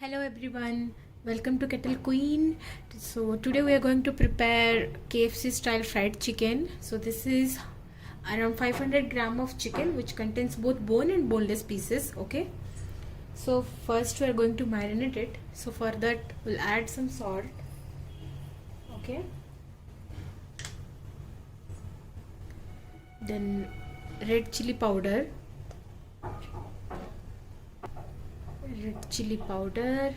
Hello everyone, welcome to Kettle Queen. So today we are going to prepare KFC style fried chicken. So this is around 500 gram of chicken which contains both bone and boneless pieces. Okay. So first we are going to marinate it. So for that we'll add some salt. Okay. Then red chili powder. Red chili powder.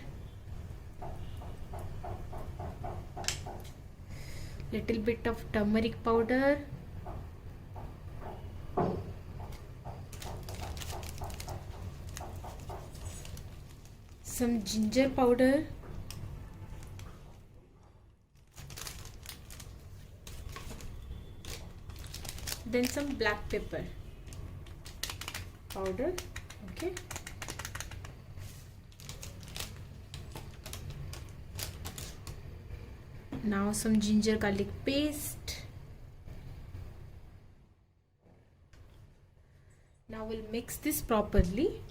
Little bit of turmeric powder, some ginger powder, then some black pepper powder. Okay. Now some ginger garlic paste. Now we'll mix this properly.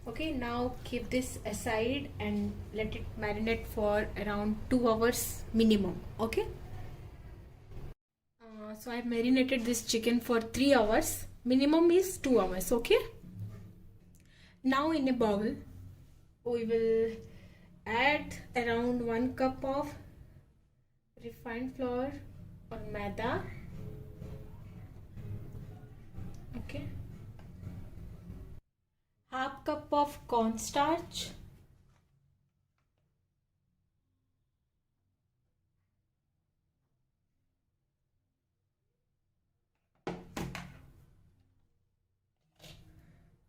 Okay, now keep this aside and let it marinate for around 2 hours minimum. Okay. So I've marinated this chicken for 3 hours. Minimum is 2 hours. Okay. Now in a bowl, we will add around 1 cup of refined flour or maida. Okay. Half cup of cornstarch.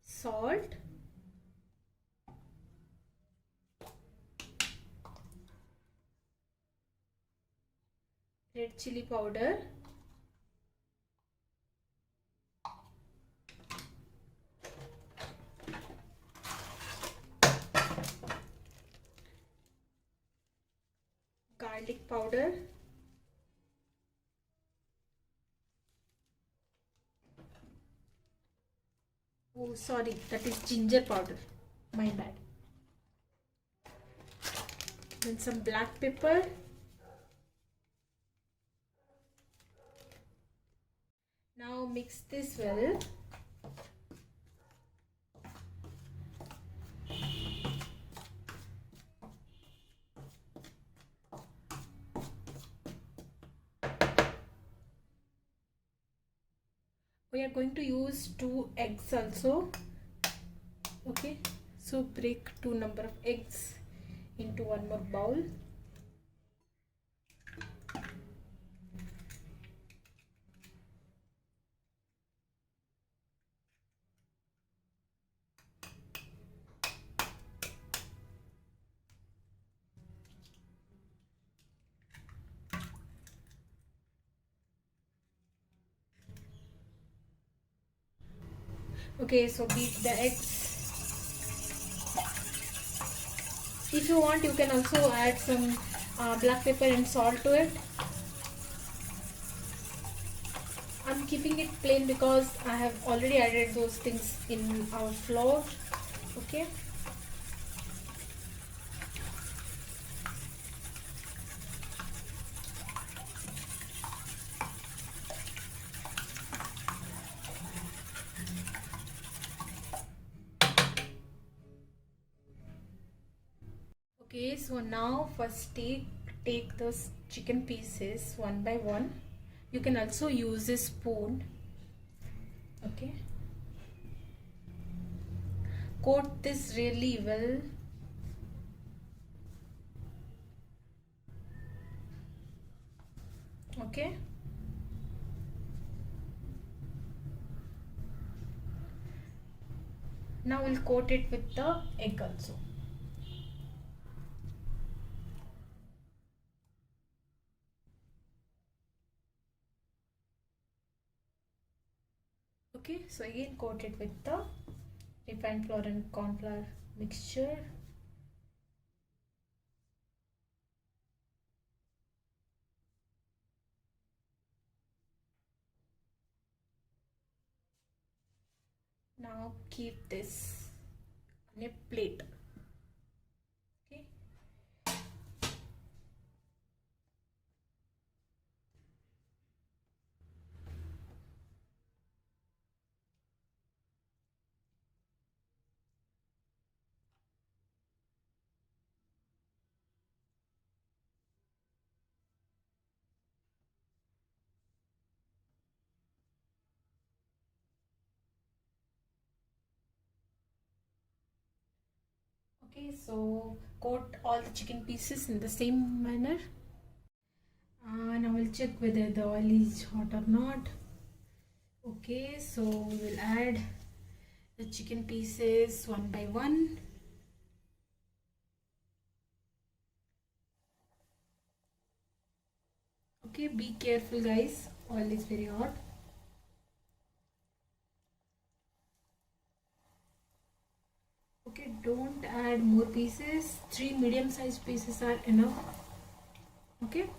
Salt. Red chili powder. Garlic powder. Oh, sorry, that is ginger powder. My bad. Then some black pepper. Now mix this well. We are going to use 2 eggs also. Okay, so break 2 number of eggs into one more bowl. Okay, so beat the eggs. If you want, you can also add some black pepper and salt to it. I'm keeping it plain because I have already added those things in our flour. Okay. Okay, so now first take those chicken pieces one by one. You can also use a spoon. Okay. Coat this really well. Okay. Now we'll coat it with the egg also. Okay, so again coat it with the refined flour and corn flour mixture. Now keep this on a plate. Okay. Okay, so coat all the chicken pieces in the same manner. Now we'll check whether the oil is hot or not. Okay, so we'll add the chicken pieces one by one. Okay, be careful guys, oil is very hot. Okay, don't add more pieces. 3 medium-sized pieces are enough. Okay,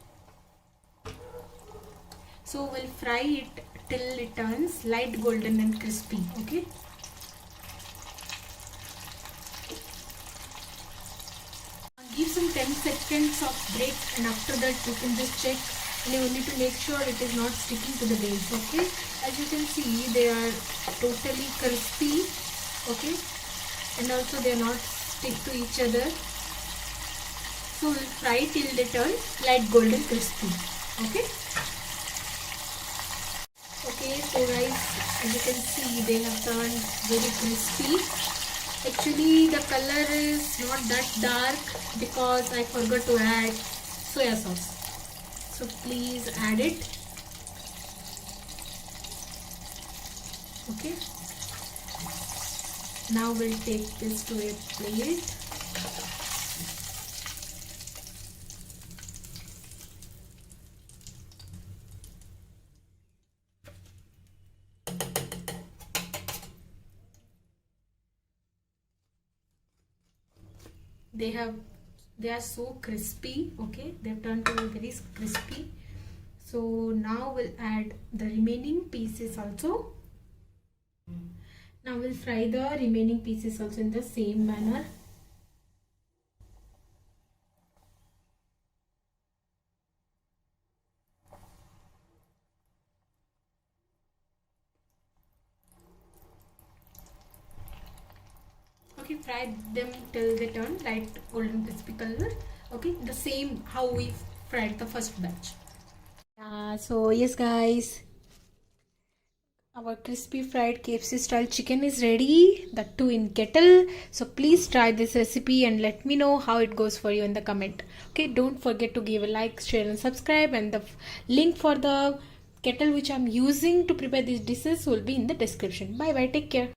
so we'll fry it till it turns light golden and crispy. Okay, give some 10 seconds of break, and after that you can just check, and you need to make sure it is not sticking to the base. Okay, as you can see they are totally crispy. Okay, and also they are not stick to each other. So we'll fry till they turn light golden crispy. Okay. Okay, so guys, as you can see they have turned very crispy. Actually the color is not that dark because I forgot to add soya sauce. So please add it. Okay. Now we'll take this to a plate. They are so crispy. Okay, they've turned to be very crispy. So now we'll add the remaining pieces also. Now we'll fry the remaining pieces also in the same manner. Okay, fry them till they turn light golden crispy color. Okay, the same how we fried the first batch. So yes guys, our crispy fried KFC style chicken is ready, that too in kettle. So please try this recipe and let me know how it goes for you in the comment. Okay, don't forget to give a like, share and subscribe, and the link for the kettle which I'm using to prepare these dishes will be in the description. Bye bye, take care.